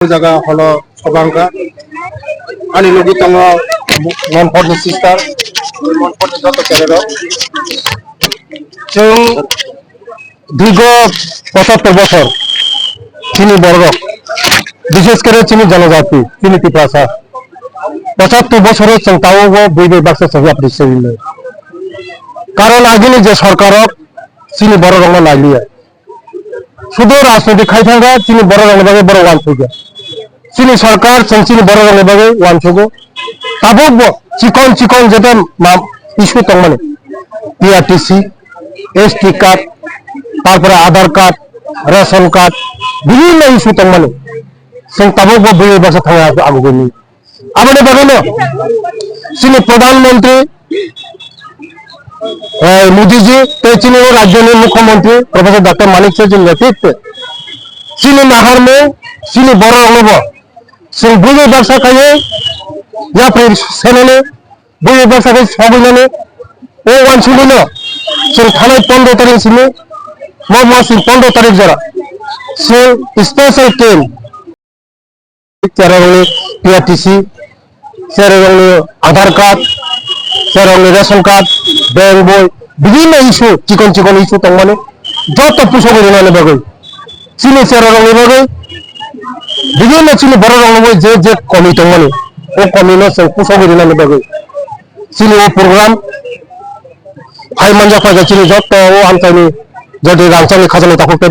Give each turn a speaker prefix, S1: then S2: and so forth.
S1: jaga holo sobangka ani logi tango monfort ni sister monfort ni joto kelero chung দীর্ঘ ৭৫ বছর চিনি বর্গ বিশেষ করে চিনি জনজাতি চিনি পিপাসা ৭৫ বছরের তাও বইবে বাক্সা ছবি আপনি কারণ আগিনি যে সরকারক চিনি বড় রঙ লাইলিয়া শুধু রাজনৈতিক খাইথাঙ্গা চিনি বড় রঙের বাগে বড় ওয়ান থেকে চিনি সরকার চিনি বড় রঙের বাগে ওয়ান থেকে তাবক চিকন চিকন যেটা ইস্যু তং মানে পিআরটিসি এসটি কার্ড তারপরে আধার কার্ড রেশন কার্ড বিভিন্ন ইস্যু তং মানে তাবক বই বাসা থাকা আগুনি আমাদের বাগানো চিনি প্রধানমন্ত্রী मोदी तो चीनी राज्य में मुख्यमंत्री प्रोफेसर डॉक्टर मानिक जी नेतृत्व चीनी नाहर में चीनी बड़ो अनुभव सिंह बुझे व्यवसा कहिए या फिर सेने बुझे व्यवसा कहिए सबिने ओ वन सुनिल सिंह थाना 15 तारीख सिंह मोहम्मद सिंह 15 तारीख जरा सिंह स्पेशल ट्रेन तेरह पीआरटीसी आधार कार्ड रेशन कार्ड बैंक बई विभिन्न इस्यू चिकन चिकन इस्यू तक माने যত পুষো রিনানে বাগৈ চিনি চেরা রঙে বাগৈ বিভিন্ন চিনি বড় রঙে যে যে কমি তং মানে ও কমি ন সে পুষো রিনানে বাগৈ চিনি ও প্রোগ্রাম ফাই মানজা ফাজা চিনি যত ও আমতানি যদি রাংচানি খাজানি তাকতে